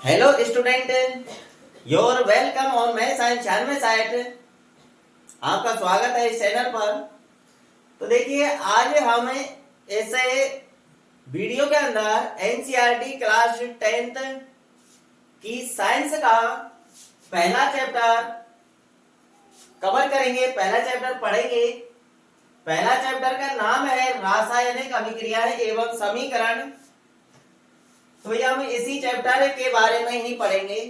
Hello student, your welcome on मैं science 96 आपका स्वागत है इस चैनल पर। तो देखिए, आज हम ऐसे वीडियो के अंदर एनसीईआरटी क्लास 10th की साइंस का पहला चैप्टर कवर करेंगे, पहला चैप्टर पढ़ेंगे। पहला चैप्टर का नाम है रासायनिक अभिक्रियाएं एवं समीकरण। तो ये हम इसी चैप्टर के बारे में ही पढ़ेंगे।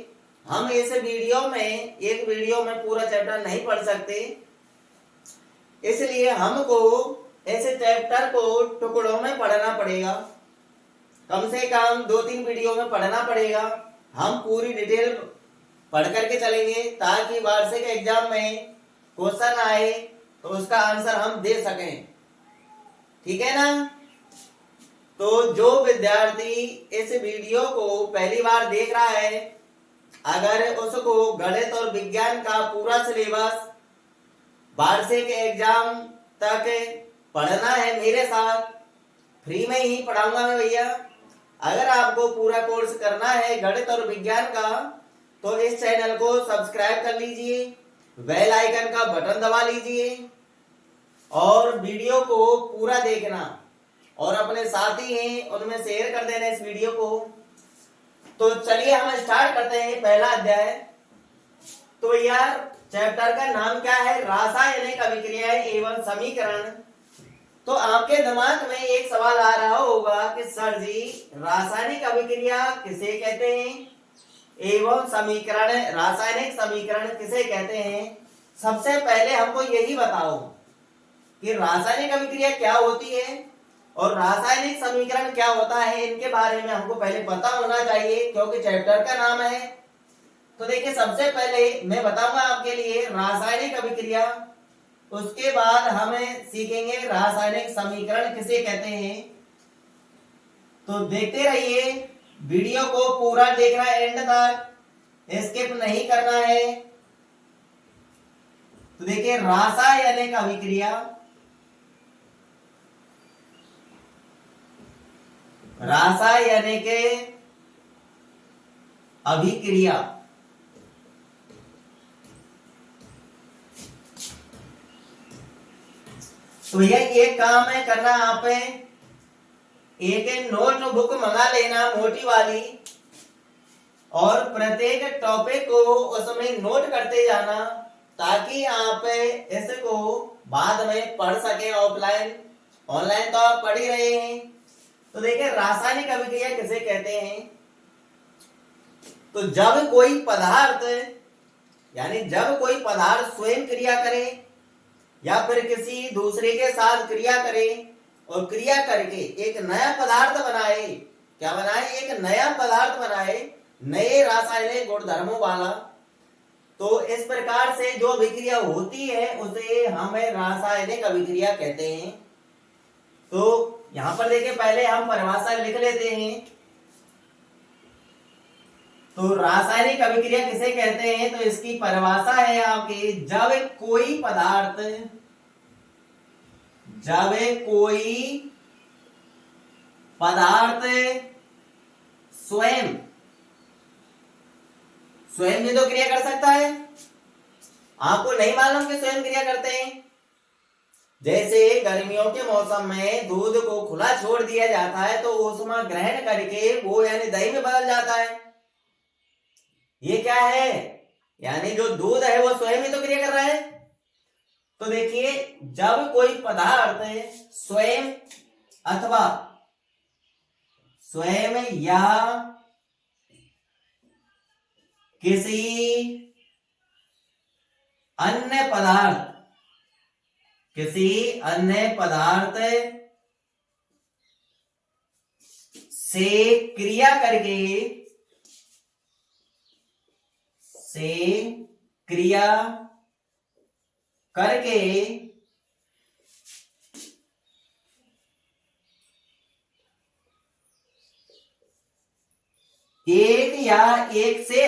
हम इस वीडियो में एक वीडियो में पूरा चैप्टर नहीं पढ़ सकते, इसलिए हमको ऐसे चैप्टर को टुकड़ों में पढ़ना पड़ेगा। कम से कम 2-3 वीडियो में पढ़ना पड़ेगा। हम पूरी डिटेल पढ़ करके चलेंगे ताकि वार्षिक एग्जाम में क्वेश्चन आए तो उसका आंसर हम दे सकें। ठीक है ना? तो जो विद्यार्थी इस वीडियो को पहली बार देख रहा है, अगर उसको गणित और विज्ञान का पूरा सिलेबस वार्षिक एग्जाम तक पढ़ना है मेरे साथ, फ्री में ही पढ़ाऊंगा मैं भैया। अगर आपको पूरा कोर्स करना है गणित और विज्ञान का तो इस चैनल को सब्सक्राइब कर लीजिए, बेल आइकन का बटन दबा लीजिए और वीडियो को पूरा देखना और अपने साथी हैं उनमें शेयर कर देना इस वीडियो को। तो चलिए हम स्टार्ट करते हैं पहला अध्याय। तो यार, चैप्टर का नाम क्या है? रासायनिक अभिक्रियाएं एवं समीकरण। तो आपके दिमाग में एक सवाल आ रहा होगा कि सर जी, रासायनिक अभिक्रिया किसे कहते हैं एवं समीकरण, रासायनिक समीकरण किसे कहते हैं? सबसे पहले हमको यही बताओ कि रासायनिक अभिक्रिया क्या होती है और रासायनिक समीकरण क्या होता है। इनके बारे में हमको पहले पता होना चाहिए क्योंकि चैप्टर का नाम है। तो देखिए, सबसे पहले मैं बताऊंगा आपके लिए रासायनिक अभिक्रिया, उसके बाद हमें सीखेंगे रासायनिक समीकरण किसे कहते हैं। तो देखते रहिए, वीडियो को पूरा देखना एंड तक, स्किप नहीं करना है। तो देखिए, रासायनिक अभिक्रिया, रासायनिक अभिक्रिया तो भैया एक काम है करना, आप एक नोट बुक मंगा लेना मोटी वाली और प्रत्येक टॉपिक को उसमें नोट करते जाना ताकि आप इसको बाद में पढ़ सके। ऑफलाइन ऑनलाइन तो आप पढ़ ही रहे हैं। तो देखिए, रासायनिक अभिक्रिया किसे कहते हैं? तो जब कोई पदार्थ, यानी जब कोई पदार्थ स्वयं क्रिया करे या फिर किसी दूसरे के साथ क्रिया करे और क्रिया करके एक नया पदार्थ बनाए, क्या बनाए? एक नया पदार्थ बनाए, नए रासायनिक गुणधर्मों वाला। तो इस प्रकार से जो अभिक्रिया होती है उसे हम रासायनिक अभिक्रिया कहते हैं। तो यहां पर देखिए, पहले हम परिभाषा लिख लेते हैं। तो रासायनिक अभिक्रिया किसे कहते हैं? तो इसकी परिभाषा है आपकी, जब कोई पदार्थ स्वयं भी तो क्रिया कर सकता है। आपको नहीं मालूम कि स्वयं क्रिया करते हैं? जैसे गर्मियों के मौसम में दूध को खुला छोड़ दिया जाता है तो ऊष्मा ग्रहण करके वो यानी दही में बदल जाता है। ये क्या है? यानी जो दूध है वो स्वयं ही तो क्रिया कर रहा है। तो देखिए, जब कोई पदार्थ स्वयं अथवा स्वयं या किसी अन्य पदार्थ से क्रिया करके एक या एक से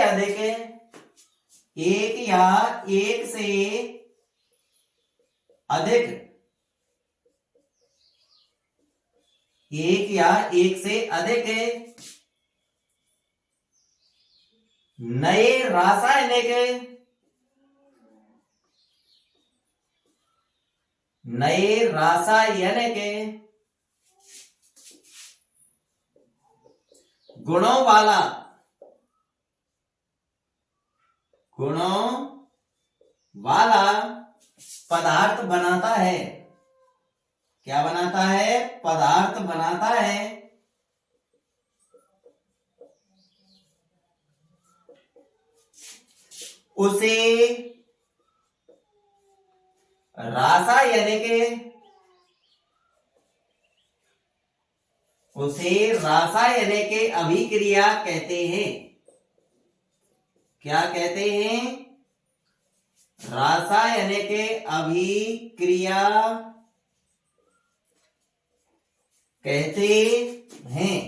अधिक नए रासायनिक गुणों वाला पदार्थ बनाता है। क्या बनाता है? पदार्थ बनाता है। उसे रासायनिक अभिक्रिया कहते हैं। क्या कहते हैं? रासायनिक अभिक्रिया कहते हैं।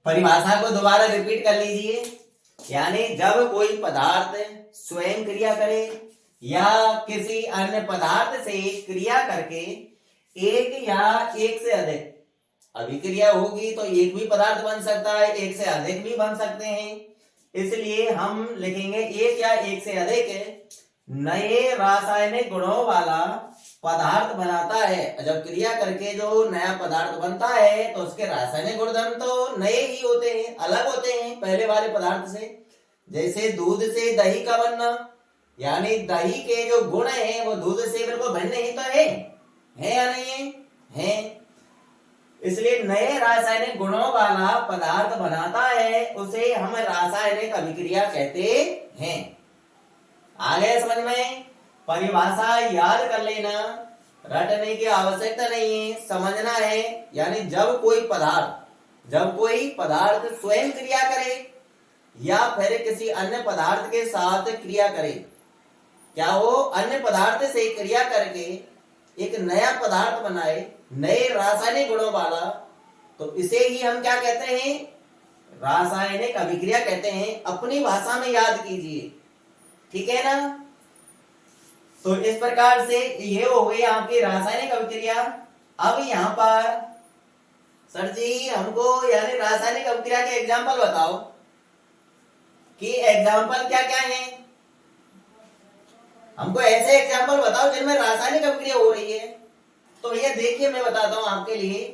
परिभाषा को दोबारा रिपीट कर लीजिए। यानी जब कोई पदार्थ स्वयं क्रिया करे या किसी अन्य पदार्थ से क्रिया करके एक या एक से अधिक अभिक्रिया होगी तो एक भी पदार्थ बन सकता है, एक से अधिक भी बन सकते हैं। इसलिए हम लिखेंगे एक या एक से अधिक नए रासायनिक गुणों वाला पदार्थ बनाता है। जब क्रिया करके जो नया पदार्थ बनता है तो उसके रासायनिक गुणधर्म तो नए ही होते हैं, अलग होते हैं पहले वाले पदार्थ से। जैसे दूध से दही का बनना, यानी दही के जो गुण हैं वो दूध से बिल्कुल भिन्न ही तो है या नहीं है? इसलिए नए रासायनिक गुणों वाला पदार्थ बनाता है, उसे हम रासायनिक अभिक्रिया कहते हैं। आ गया समझ में? परिभाषा याद कर लेना, रटने की आवश्यकता नहीं है, समझना है। यानी जब कोई पदार्थ स्वयं क्रिया करे या फिर किसी अन्य पदार्थ के साथ क्रिया करे, क्या हो अन्य पदार्थ से क्रिया करके एक नया पदार्थ बनाए नए रासायनिक गुणों वाला, तो इसे ही हम क्या कहते हैं? रासायनिक अभिक्रिया कहते हैं। अपनी भाषा में याद कीजिए, ठीक है ना? तो इस प्रकार से ये हो गई आपकी रासायनिक अभिक्रिया। अब यहाँ पर सर जी हमको यानी रासायनिक अभिक्रिया के एग्जाम्पल बताओ कि एग्जाम्पल क्या क्या है। हमको ऐसे एग्जाम्पल बताओ जिनमें रासायनिक अभिक्रिया हो रही है। तो भैया देखिए मैं बताता हूं आपके लिए।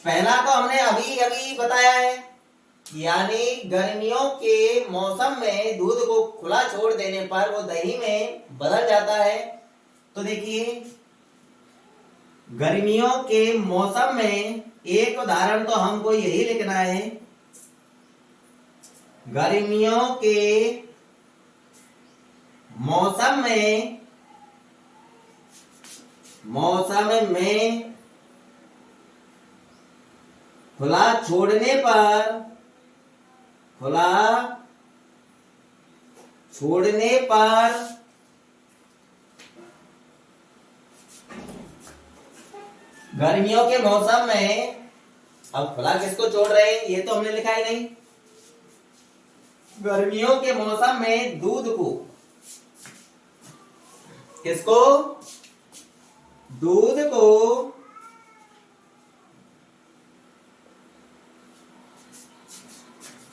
पहला तो हमने अभी अभी बताया है, यानी गर्मियों के मौसम में दूध को खुला छोड़ देने पर वो दही में बदल जाता है। तो देखिए गर्मियों के मौसम में एक उदाहरण तो हमको यही लिखना है, गर्मियों के मौसम में खुला छोड़ने पर गर्मियों के मौसम में, अब खुला किसको छोड़ रहे हैं ये तो हमने लिखा ही नहीं। गर्मियों के मौसम में दूध को, किसको? दूध को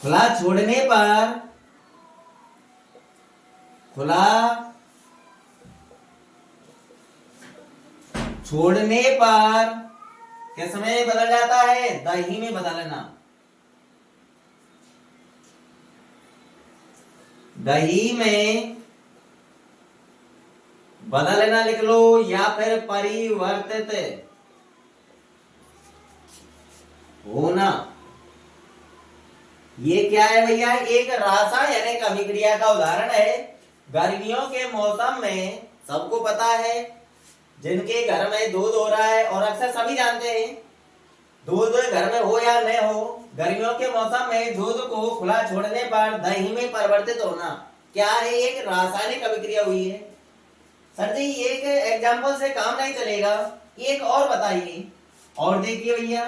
खुला छोड़ने पर किस में बदल जाता है? दही में बदलना। दही में बदलना लिख लो या फिर परिवर्तित होना। ये क्या है भैया? एक रासायनिक अभिक्रिया का उदाहरण है। गर्मियों के मौसम में सबको पता है, जिनके घर में दूध हो रहा है, और अक्सर सभी जानते हैं दूध घर में हो या न हो, गर्मियों के मौसम में दूध को खुला छोड़ने पर दही में परिवर्तित होना क्या है? एक रासायनिक अभिक्रिया हुई है। सर जी एक एग्जाम्पल से काम नहीं चलेगा, एक और बताइए। और देखिए भैया,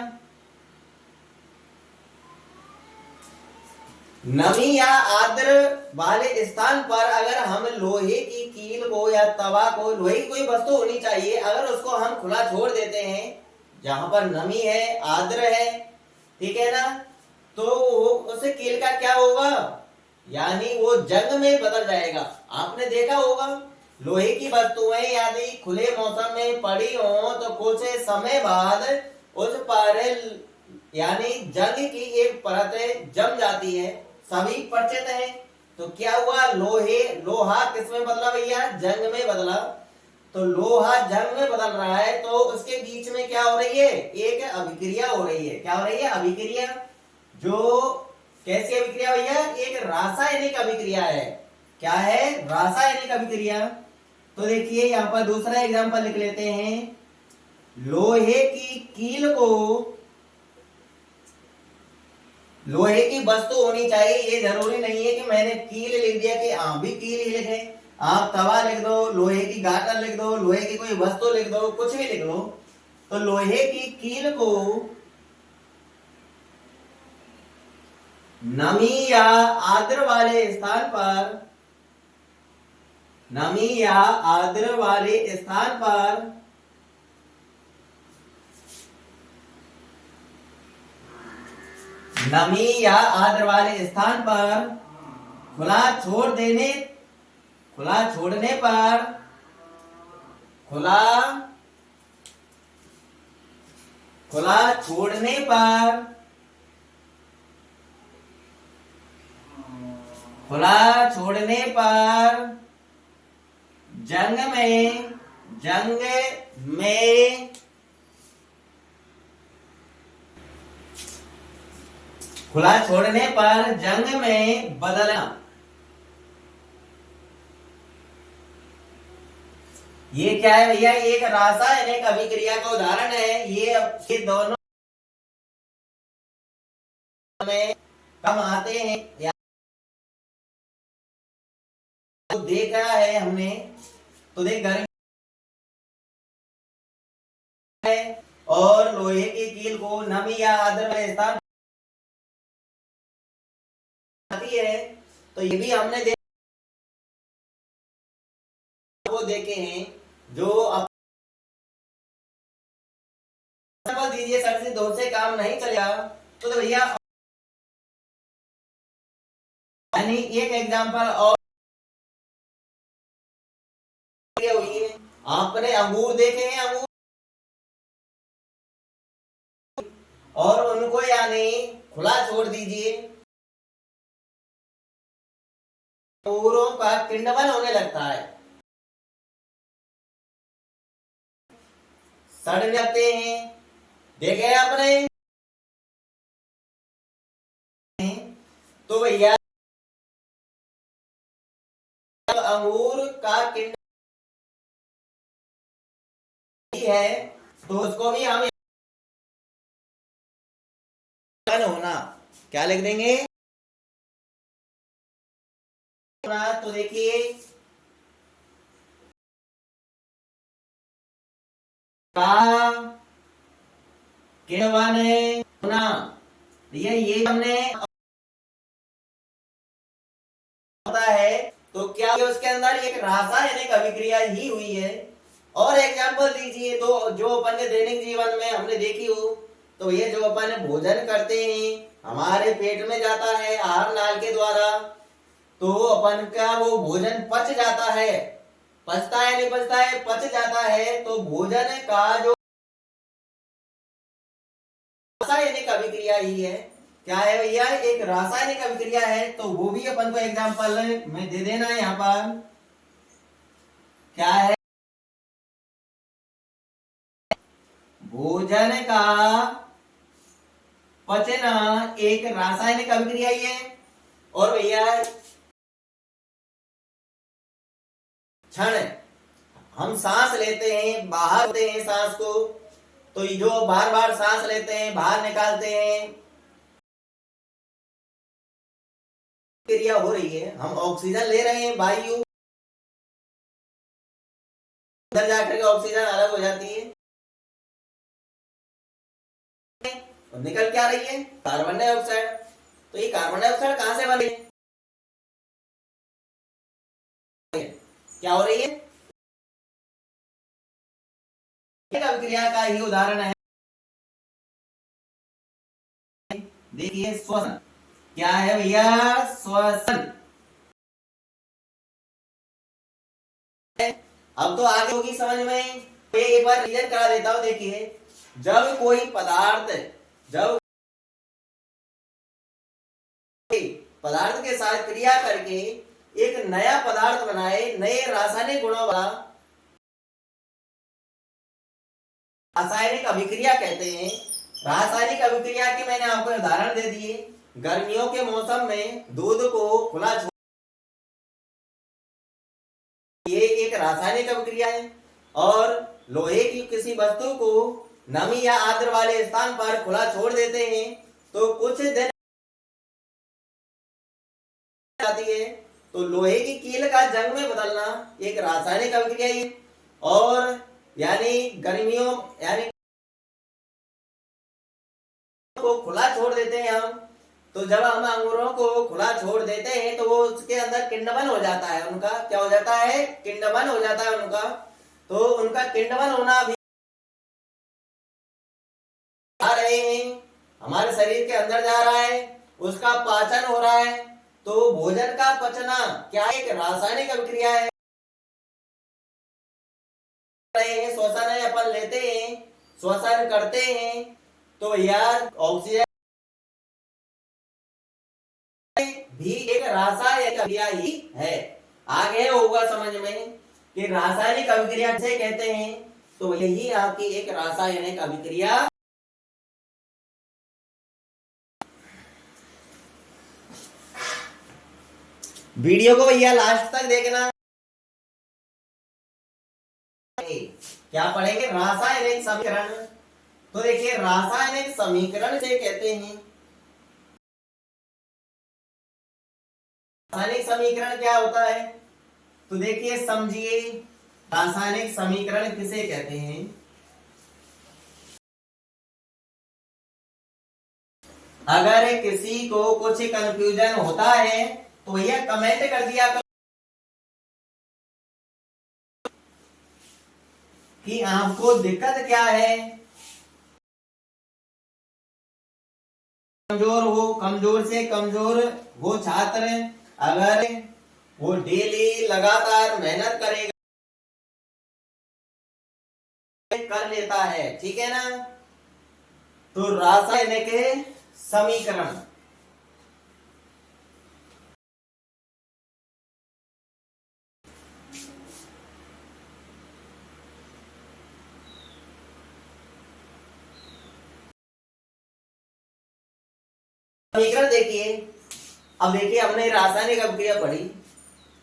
नमी या आर्द्र वाले स्थान पर अगर हम लोहे की कील को या तवा को, लोहे की कोई वस्तु होनी चाहिए, अगर उसको हम खुला छोड़ देते हैं जहां पर नमी है, आर्द्र है, ठीक है ना, तो उस कील का क्या होगा, यानी वो जंग में बदल जाएगा। आपने देखा होगा लोहे की वस्तुएं यदि खुले मौसम में पड़ी हो तो कुछ समय बाद उस पर यानी जंग की एक परत जम जाती है, सभी परिचित है। तो क्या हुआ, लोहा किस में बदला भैया, जंग में बदला। तो लोहा जंग में बदल रहा है तो उसके बीच में क्या हो रही है, एक अभिक्रिया हो रही है। क्या हो रही है, अभिक्रिया। जो कैसी अभिक्रिया भैया, एक रासायनिक अभिक्रिया है। क्या है, रासायनिक अभिक्रिया। तो देखिए यहां पर दूसरा एग्जांपल लिख लेते हैं। लोहे की कील को, लोहे की वस्तु होनी चाहिए, ये जरूरी नहीं है कि मैंने कील लिख दिया कि आप भी कील ही लिखे। आप तवा लिख दो, लोहे की गाटर लिख दो, लोहे की कोई वस्तु लिख दो, कुछ भी लिख लो। तो लोहे की कील को नमी या आर्द्र वाले स्थान पर, नमी या आर्द्र वाले स्थान पर नमी या आर्द्र वाले स्थान पर खुला छोड़ देने, खुला छोड़ने पर, खुला खुला छोड़ने पर, खुला छोड़ने पर जंग में, जंग में खुला छोड़ने पर जंग में बदलना। ये क्या है भैया, एक रासायनिक अभिक्रिया का उदाहरण है। ये दोनों में कम आते हैं या तो देखा है हमने। तो देख गर्मी है और लोहे की कील को नमी या आर्द्र वाले स्थान आती है। तो ये भी हमने वो देखे हैं। जो एग्जाम्पल दीजिए सर, से दो से काम नहीं चलेगा तो भैया यानी एक एग्जाम्पल और हुई है। आपने अंगूर देखे हैं, अंगूर, और उनको यानी खुला छोड़ दीजिए, अंगूरों का किंडबल होने लगता है, सड़ जाते हैं। देखे आपने, तो भैया अंगूर का किंडल है तो उसको भी हम होना क्या लिख देंगे, तो देखिए का किण्वन होना, ये हमने होता है। तो क्या उसके अंदर एक रासायनिक अभिक्रिया ही हुई है। और एग्जाम्पल दीजिए तो जो अपन के दैनिक जीवन में हमने देखी हो, तो ये जो अपन भोजन करते हैं हमारे पेट में जाता है आहार नाल के द्वारा, तो अपन का वो भोजन पच जाता है, पचता है नहीं पचता है, पच जाता है। तो भोजन का जो रासायनिक अभिक्रिया ही है। क्या है भैया, एक रासायनिक अभिक्रिया है। तो वो भी अपन को एग्जाम्पल में दे देना है यहाँ पर। क्या है, भोजन का पचना एक रासायनिक अभिक्रिया ही है। और भैया क्षण हम सांस लेते हैं, बाहर होते हैं सांस को, तो जो बार बार सांस लेते हैं बाहर निकालते हैं, क्रिया हो रही है, हम ऑक्सीजन ले रहे हैं, वायु अंदर जाकर के ऑक्सीजन अलग हो जाती है और निकल क्या रही है, कार्बन डाइऑक्साइड। तो ये कार्बन डाइऑक्साइड कहां से बनी है, क्या हो रही है, अभिक्रिया का ही उदाहरण है। देखिए श्वसन क्या है भैया, श्वसन। अब तो आगे होगी समझ में, तो एक बार रिवीजन करा देता हूं। देखिए जब कोई पदार्थ, जब पदार्थ के साथ क्रिया करके एक नया पदार्थ बनाए, नए रासायनिक गुणों वाला, रासायनिक अभिक्रिया कहते हैं। रासायनिक अभिक्रिया की मैंने आपको उदाहरण दे दिए। गर्मियों के मौसम में दूध को खुला छोड़, ये एक रासायनिक अभिक्रिया है। और लोहे की किसी वस्तु को नमी या आर्द्र वाले स्थान पर खुला छोड़ देते हैं तो कुछ दिन जाती है, तो लोहे की कील का जंग में बदलना एक रासायनिक अभिक्रिया है। और यानी गर्मियों, यानी को खुला छोड़ देते हैं हम, तो जब हम अंगूरों को खुला छोड़ देते हैं तो वो उसके अंदर किण्वन हो जाता है, उनका क्या हो जाता है, किण्वन हो जाता है उनका। तो उनका किण्वन होना भी आ रहे हैं, हमारे शरीर के अंदर जा रहा है, उसका पाचन हो रहा है। तो भोजन का पचना क्या एक रासायनिक अभिक्रिया है। श्वसन है, अपन लेते हैं, श्वसन करते हैं, तो यार ऑक्सीजन भी एक रासायनिक अभिक्रिया ही है। आगे होगा समझ में कि रासायनिक अभिक्रिया किसे कहते हैं, तो यही आपकी एक रासायनिक अभिक्रिया। वीडियो को भैया लास्ट तक देखना। क्या पढ़ेंगे, रासायनिक समीकरण। तो देखिए रासायनिक समीकरण से कहते हैं, रासायनिक समीकरण क्या होता है, तो देखिए समझिए रासायनिक समीकरण किसे कहते हैं। अगर किसी को कुछ कंफ्यूजन होता है तो भैया कमेंट कर दिया करो कि आपको दिक्कत क्या है। कमजोर हो, कमजोर से कमजोर वो छात्र, अगर वो डेली लगातार मेहनत करेगा, कर लेता है, ठीक है ना। तो रासायनिक समीकरण, समीकरण देखिए। अब देखिए हमने रासायनिक अभिक्रिया पढ़ी,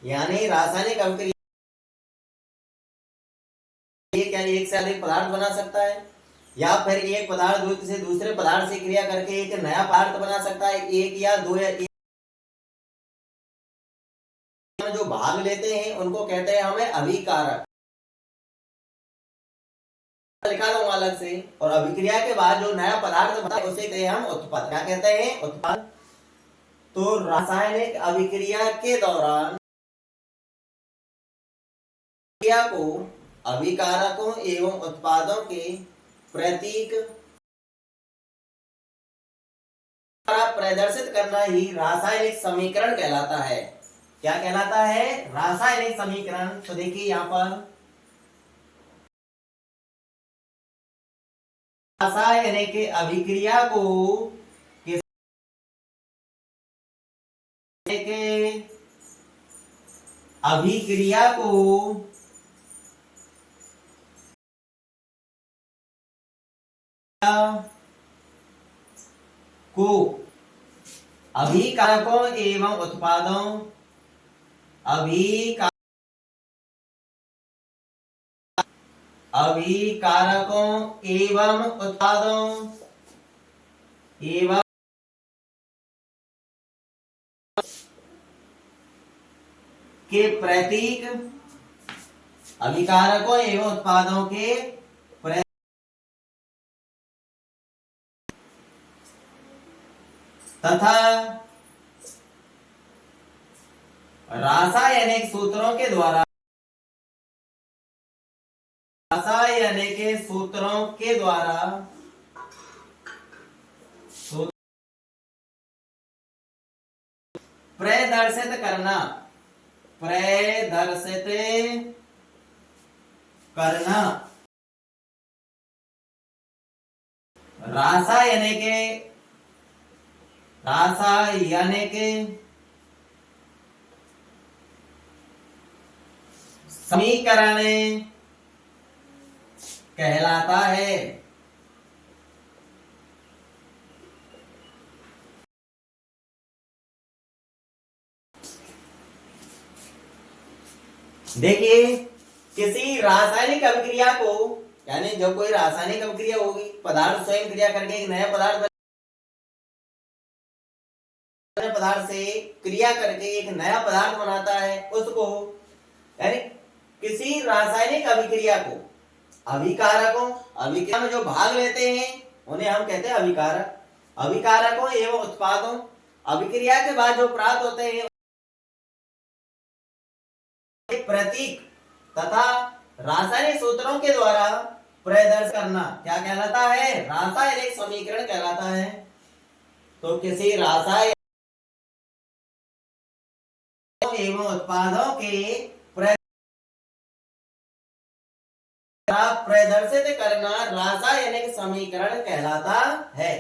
यानी रासायनिक अभिक्रिया क्या एक से अधिक पदार्थ बना सकता है, या फिर एक पदार्थ से दूसरे पदार्थ से क्रिया करके एक नया पदार्थ बना सकता है। एक या दो या एक जो भाग लेते हैं उनको कहते हैं हमें अभिकारक, लिखा दूंगा अलग से। और अभिक्रिया के बाद जो नया पदार्थ बनता है उसे कहते हैं हम उत्पाद। क्या कहते हैं, उत्पाद। तो रासायनिक अभिक्रिया के दौरान क्रिया को अभिकारकों एवं उत्पादों के प्रतीक प्रदर्शित करना ही रासायनिक समीकरण कहलाता है। क्या कहलाता है, रासायनिक समीकरण। तो देखिए यहां पर रासायनिक अभिक्रिया को अभिक्रिया को अभिकारकों एवं उत्पादों, अभिकारकों एवं उत्पादों एवं के प्रतीक, अभिकारकों एवं उत्पादों के तथा रासायनिक सूत्रों के द्वारा, रासायनिक सूत्रों के द्वारा प्रदर्शित करना, प्रदर्शित करना, रासायनिक, रासायनिक समीकरण कहलाता है। देखिए, किसी रासायनिक अभिक्रिया को, यानी जो कोई रासायनिक अभिक्रिया होगी, पदार्थ स्वयं क्रिया करके एक नया पदार्थ से क्रिया करके एक नया पदार्थ बनाता है, उसको, यानी किसी रासायनिक अभिक्रिया को, अभिकारकों, अभिक्रिया में जो भाग लेते हैं उन्हें हम कहते हैं अभिकारक, अभिकारकों एवं उत्पादों, अभिक्रिया के बाद जो प्राप्त होते हैं प्रतीक तथा रासायनिक सूत्रों के द्वारा प्रदर्शित करना क्या कहलाता है? रासायनिक समीकरण कहलाता है। तो किसी रासायनिक एवं उत्पादों के प्रदर्शित करना रासायनिक समीकरण कहलाता है।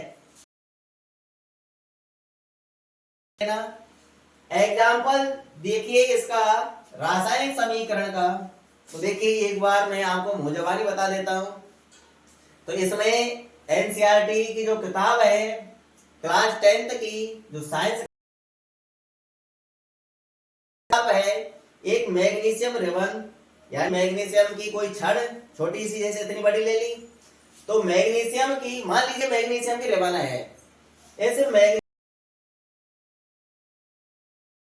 एग्जाम्पल देखिए इसका, रासायनिक समीकरण का। तो देखिए एक बार मैं आपको मुंहजबानी बता देता हूं। तो इसमें एनसीईआरटी की जो किताब है, क्लास 10th की जो साइंस है, एक मैग्नीशियम रिबन, यानी मैग्नीशियम की कोई छड़ छोटी सी जैसे इतनी बड़ी ले ली, तो मैग्नीशियम की, मान लीजिए मैग्नीशियम की रिबन है, ऐसे मैग्नीशियम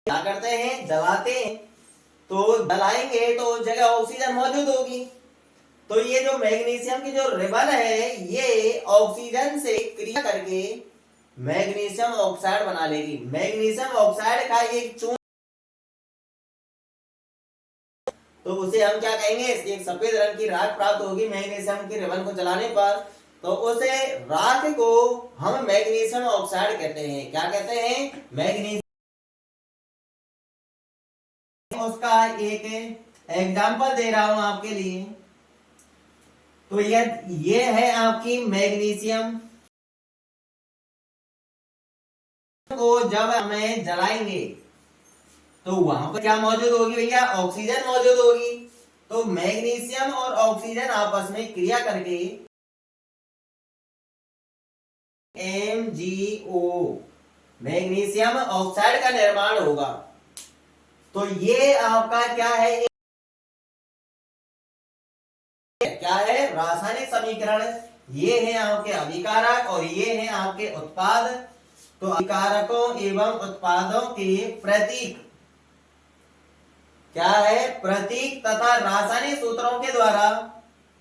क्या करते हैं, जलाते हैं, तो जलाएंगे तो उस जगह ऑक्सीजन मौजूद होगी। तो ये जो मैग्नीशियम की जो रिबन है, ये ऑक्सीजन से क्रिया करके मैग्नीशियम ऑक्साइड बना लेगी। मैग्नीशियम ऑक्साइड का एक चूर्ण, तो उसे हम क्या कहेंगे, एक सफेद रंग की राख प्राप्त होगी मैग्नीशियम की रिबन को जलाने पर। तो उसे राख को हम मैग्नीशियम ऑक्साइड कहते हैं। क्या कहते हैं? मैग्नीशियम। उसका एक एग्जाम्पल दे रहा हूं आपके लिए। तो ये है आपकी मैग्नीशियम को जब हमें जलाएंगे तो वहां पर क्या मौजूद होगी भैया? ऑक्सीजन मौजूद होगी। तो मैग्नीशियम और ऑक्सीजन आपस में क्रिया करके MgO, मैग्नीशियम ऑक्साइड का निर्माण होगा। तो ये आपका क्या है? क्या है? रासायनिक समीकरण। ये है आपके अभिकारक और ये है आपके उत्पाद। तो अभिकारकों एवं उत्पादों के प्रतीक क्या है? प्रतीक तथा रासायनिक सूत्रों के द्वारा,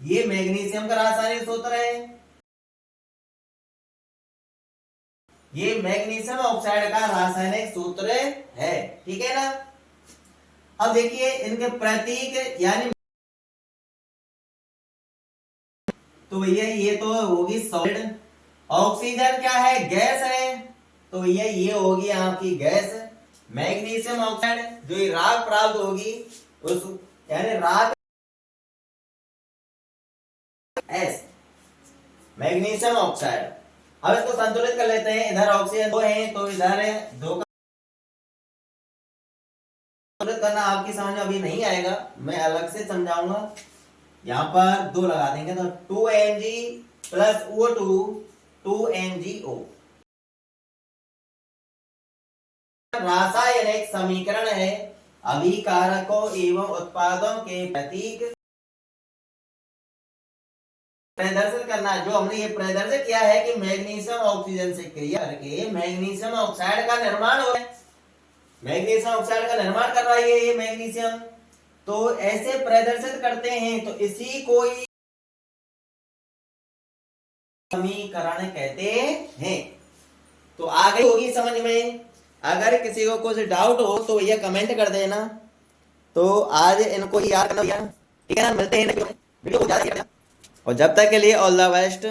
ये मैग्नीशियम का रासायनिक सूत्र है, ये मैग्नीशियम ऑक्साइड का रासायनिक सूत्र है। ठीक है ना? अब देखिए इनके प्रतीक, यानी तो भैया ये तो होगी सॉलिड। ऑक्सीजन क्या है? गैस है। तो भैया ये होगी आपकी गैस। मैग्नीशियम ऑक्साइड जो राख प्राप्त होगी उस, यानी राख एस, मैग्नीशियम ऑक्साइड। अब इसको संतुलित कर लेते हैं। इधर ऑक्सीजन 2 है तो इधर 2 का संतुलित करना आपकी समझ में अभी नहीं आएगा, मैं अलग से समझाऊंगा। यहां पर 2 लगा देंगे तो 2Mg प्लस O2 2MgO। रासायनिक समीकरण है अभिकारकों एवं उत्पादों के प्रतीक प्रदर्शित करना। जो हमने ये प्रदर्शित किया है कि मैग्नीशियम ऑक्सीजन से क्रिया करके मैग्नीशियम ऑक्साइड का निर्माण हो रहा है, मैग्नीशियम ऑक्साइड का निर्माण कर रहा है ये मैग्नीशियम। तो ऐसे प्रदर्शित करते हैं, तो इसी को समीकरण कहते हैं। तो आगे होगी समझ में। अगर किसी को कुछ डाउट हो तो भैया कमेंट कर देना। तो आज इनको ही याद करना भैया, ठीक है ना? मिलते हैं वीडियो को, और जब तक के लिए ऑल द बेस्ट।